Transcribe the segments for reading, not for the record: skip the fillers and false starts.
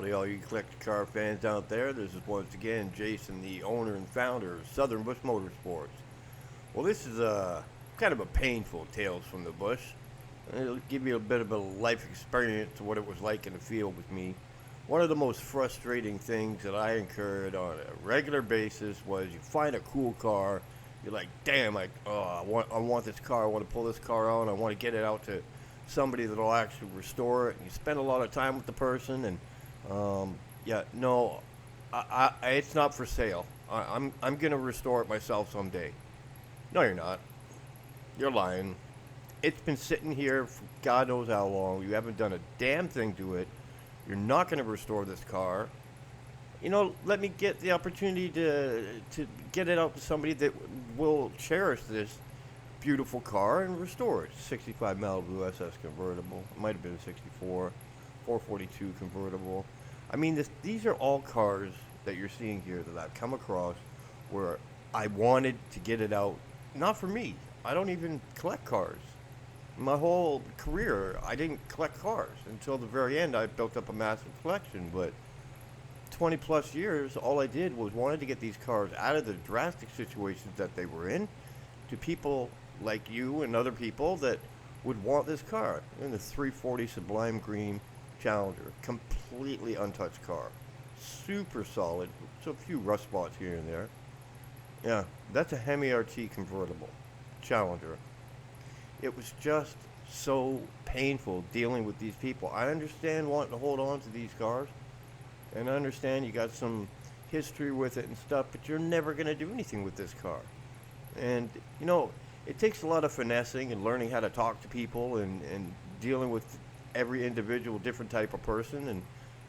howdy, all you collector car fans out there. This is once again Jason, the owner and founder of Southern Bush Motorsports. Well, this is kind of a painful Tales from the Bush. It'll give you a bit of a life experience of what it was like in the field with me. One of the most frustrating things that I incurred on a regular basis was you find a cool car, you're like, damn, I want this car, I want to pull this car out, I want to get it out to somebody that'll actually restore it. And you spend a lot of time with the person, and yeah, no, it's not for sale. I'm gonna restore it myself someday. No, you're not. You're lying. It's been sitting here for God knows how long. You haven't done a damn thing to it. You're not gonna restore this car. Let me get the opportunity to get it out to somebody that will cherish this beautiful car and restore it. 65 Malibu SS convertible. It might have been a 64, 442 convertible. I mean, these are all cars that you're seeing here that I've come across where I wanted to get it out. Not for me. I don't even collect cars. My whole career, I didn't collect cars. Until the very end, I built up a massive collection. But 20 plus years, all I did was wanted to get these cars out of the drastic situations that they were in to people like you and other people that would want this car. In the 340 Sublime Green Challenger, completely untouched car, super solid, so a few rust spots here and there. Yeah, that's a Hemi RT convertible Challenger. It was just so painful dealing with these people. I understand wanting to hold on to these cars, and I understand you got some history with it and stuff, but you're never going to do anything with this car. And it takes a lot of finessing and learning how to talk to people and dealing with every individual different type of person. And,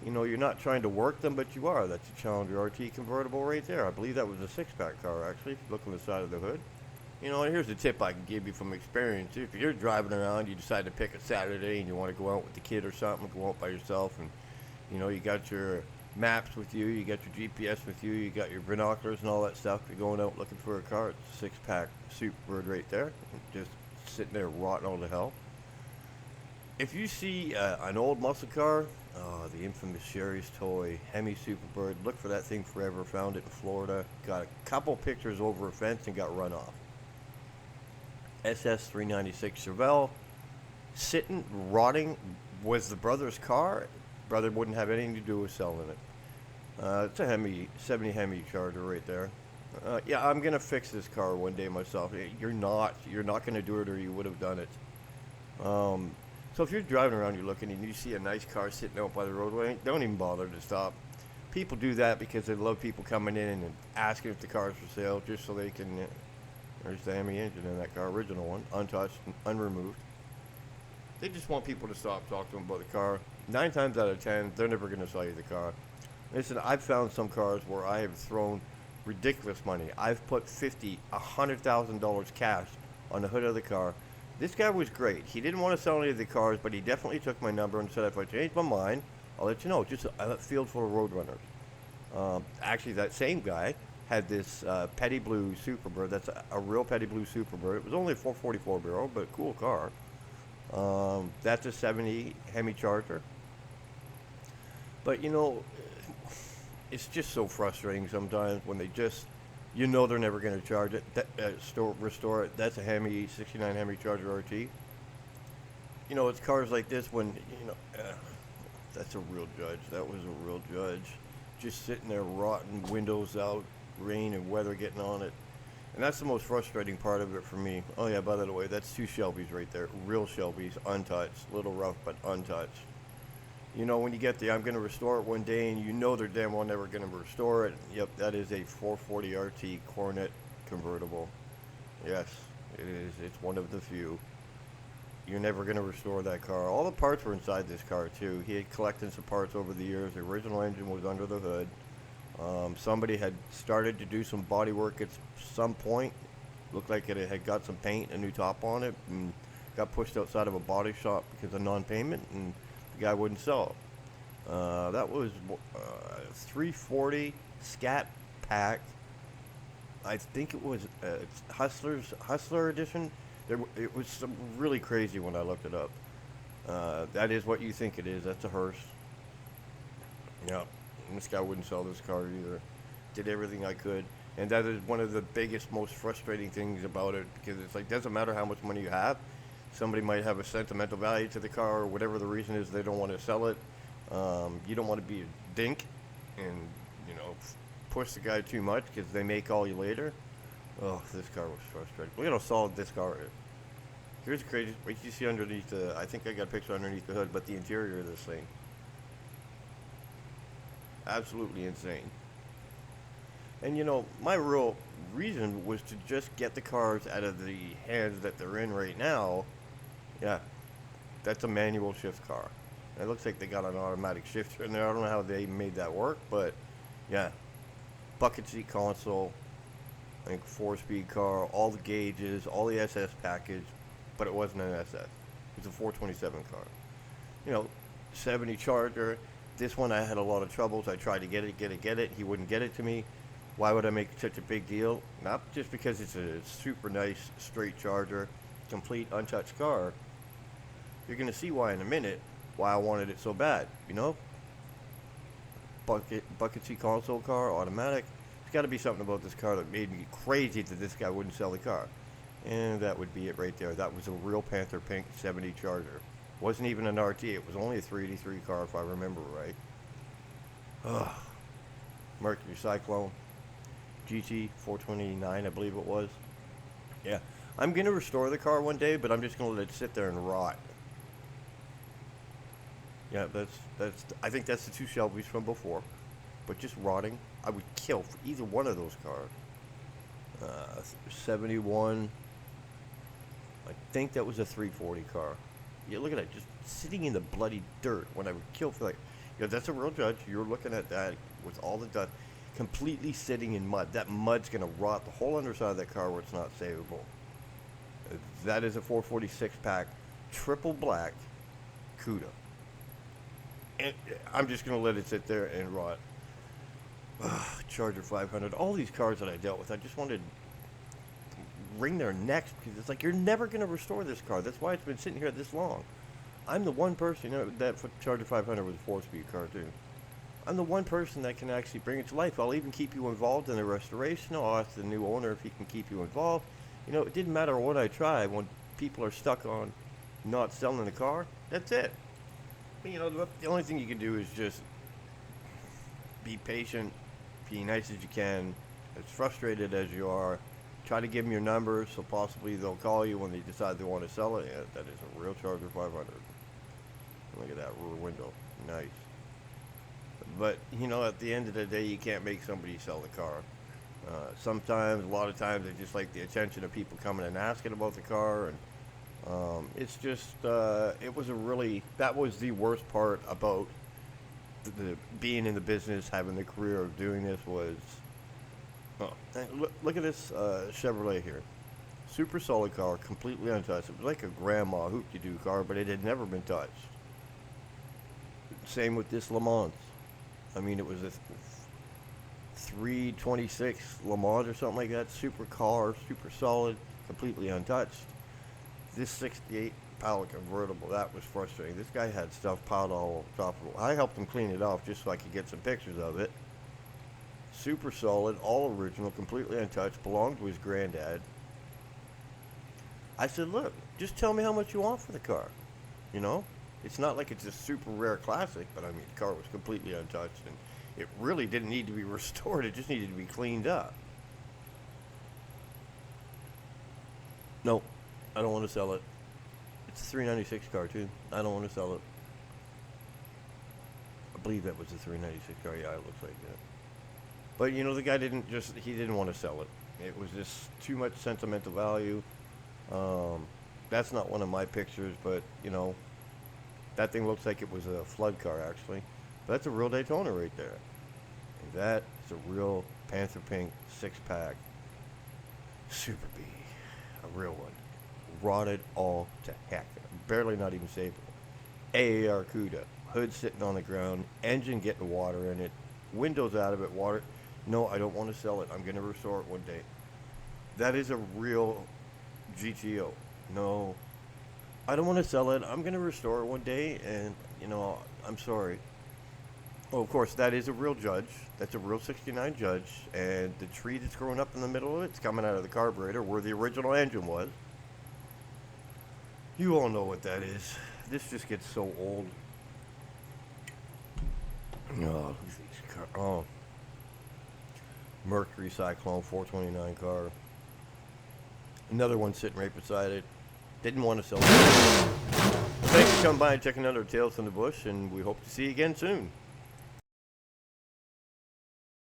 you're not trying to work them, but you are. That's a Challenger RT convertible right there. I believe that was a six-pack car, actually, if you look on the side of the hood. And here's a tip I can give you from experience. If you're driving around, you decide to pick a Saturday and you want to go out with the kid or something, go out by yourself, and, you got your maps with you, you got your GPS with you, you got your binoculars and all that stuff. You're going out looking for a car. It's a six-pack Superbird right there, just sitting there rotting all to hell. If you see an old muscle car, the infamous Sherry's Toy Hemi Superbird, look for that thing forever. Found it in Florida. Got a couple pictures over a fence and got run off. SS 396 Chevelle, sitting, rotting, was the brother's car. Brother wouldn't have anything to do with selling it. It's a Hemi, 70 Hemi Charger right there. Yeah, I'm gonna fix this car one day myself. You're not gonna do it, or you would have done it. So if you're driving around, you're looking, and you see a nice car sitting out by the roadway, don't even bother to stop. People do that because they love people coming in and asking if the car's for sale, just so they can. There's the Hemi engine in that car, original one, untouched, unremoved. They just want people to stop, talk to them about the car. 9 times out of 10, they're never going to sell you the car. Listen, I've found some cars where I have thrown ridiculous money. I've put $50,000, $100,000 cash on the hood of the car. This guy was great. He didn't want to sell any of the cars, but he definitely took my number and said, if I change my mind, I'll let you know. Just a field full of Roadrunners. Actually, that same guy had this Petty Blue Superbird. That's a real Petty Blue Superbird. It was only a 444 barrel, but a cool car. That's a 70 Hemi Charger. But it's just so frustrating sometimes when they just, they're never going to charge it, restore it. That's a Hemi 69 Hemi Charger RT. It's cars like this when that's a real Judge. That was a real Judge, just sitting there rotting, windows out, rain and weather getting on it. And that's the most frustrating part of it for me. Oh yeah, by the way, that's 2 Shelbys right there. Real Shelbys, untouched. Little rough, but untouched. When you get there, I'm going to restore it one day, and they're damn well never going to restore it. Yep, that is a 440 RT Coronet convertible. Yes, it is. It's one of the few. You're never going to restore that car. All the parts were inside this car, too. He had collected some parts over the years. The original engine was under the hood. Somebody had started to do some body work at some point. Looked like it had got some paint, a new top on it, and got pushed outside of a body shop because of non-payment, and the guy wouldn't sell it. That was 340 Scat Pack. I think it was Hustler Edition. It was some really crazy when I looked it up. That is what you think it is. That's a hearse. Yeah, and this guy wouldn't sell this car either. Did everything I could, and that is one of the biggest, most frustrating things about it because it's like doesn't matter how much money you have. Somebody might have a sentimental value to the car, or whatever the reason is, they don't want to sell it. You don't want to be a dink, and you know, push the guy too much because they may call you later. Oh, this car was frustrating. Look at how solid this car is. Here's the crazy. What you see underneath the. I think I got a picture underneath the hood, but the interior of this thing, absolutely insane. And you know, my real reason was to just get the cars out of the hands that they're in right now. Yeah, that's a manual shift car. It looks like they got an automatic shifter in there. I don't know how they made that work, but yeah, bucket seat console. I think 4-speed car, all the gauges, all the SS package, but it wasn't an SS. It was a 427 car. You know, 70 Charger. This one I had a lot of troubles. I tried to get it. He wouldn't get it to me. Why would I make such a big deal? Not just because it's a super nice straight Charger, complete untouched car. You're gonna see why in a minute. Why I wanted it so bad. You know, bucket seat console car, automatic. There's got to be something about this car that made me crazy that this guy wouldn't sell the car. And that would be it right there. That was a real Panther Pink 70 Charger. Wasn't even an RT. It was only a 383 car if I remember right. Ugh. Mercury Cyclone. GT 429, I believe it was. Yeah. I'm going to restore the car one day, but I'm just going to let it sit there and rot. Yeah, I think that's the two Shelbys from before. But just rotting, I would kill for either one of those cars. 71, I think that was a 340 car. Yeah, look at that, just sitting in the bloody dirt when I would kill for like, yeah, that's a real judge. You're looking at that with all the dust, completely sitting in mud. That mud's gonna rot the whole underside of that car where it's not savable. That is a 446 pack, triple black, CUDA. And I'm just gonna let it sit there and rot. Charger 500. All these cars that I dealt with, I just wanted to wring their necks because it's like you're never gonna restore this car. That's why it's been sitting here this long. I'm the one person, you know, that Charger 500 was a 4-speed car too. I'm the one person that can actually bring it to life. I'll even keep you involved in the restoration. I'll ask the new owner if he can keep you involved. You know, it didn't matter what I tried. When people are stuck on not selling the car, that's it. You know, the only thing you can do is just be patient, be nice as you can, as frustrated as you are. Try to give them your numbers so possibly they'll call you when they decide they want to sell it. Yeah, that is a real Charger 500. Look at that rear window. Nice. But, you know, at the end of the day, you can't make somebody sell the car. Sometimes, a lot of times, they just like the attention of people coming and asking about the car, and it's just, it was a really, that was the worst part about the being in the business, having the career of doing this was, look at this Chevrolet here. Super solid car, completely untouched. It was like a grandma hoop-de-doo car, but it had never been touched. Same with this Le Mans. I mean, it was a 326 Le Mans or something like that. Super car, super solid, completely untouched. This 68 Pala convertible, that was frustrating. This guy had stuff piled all on top of it. I helped him clean it off just so I could get some pictures of it. Super solid, all original, completely untouched, belonged to his granddad. I said, look, just tell me how much you want for the car. You know? It's not like it's a super rare classic, but I mean, the car was completely untouched, and it really didn't need to be restored. It just needed to be cleaned up. No, I don't want to sell it. It's a 396 car, too. I don't want to sell it. I believe that was a 396 car. Yeah, it looks like that. But, you know, the guy he didn't want to sell it. It was just too much sentimental value. That's not one of my pictures, but, you know, that thing looks like it was a flood car, actually. But that's a real Daytona right there. And that is a real Panther Pink 6-pack Super B. A real one. Rotted all to heck. Barely not even savable. AAR CUDA. Hood sitting on the ground. Engine getting water in it. Windows out of it. Water. No, I don't want to sell it. I'm going to restore it one day. That is a real GTO. No, I don't want to sell it. I'm going to restore it one day, and, you know, I'm sorry. Well, of course, that is a real Judge. That's a real 69 Judge. And the tree that's growing up in the middle of it's coming out of the carburetor where the original engine was. You all know what that is. This just gets so old. Oh, these car. Oh. Mercury Cyclone 429 car. Another one sitting right beside it. Didn't want to sell it. Thanks for coming by and checking out our Tales from the Bush, and we hope to see you again soon.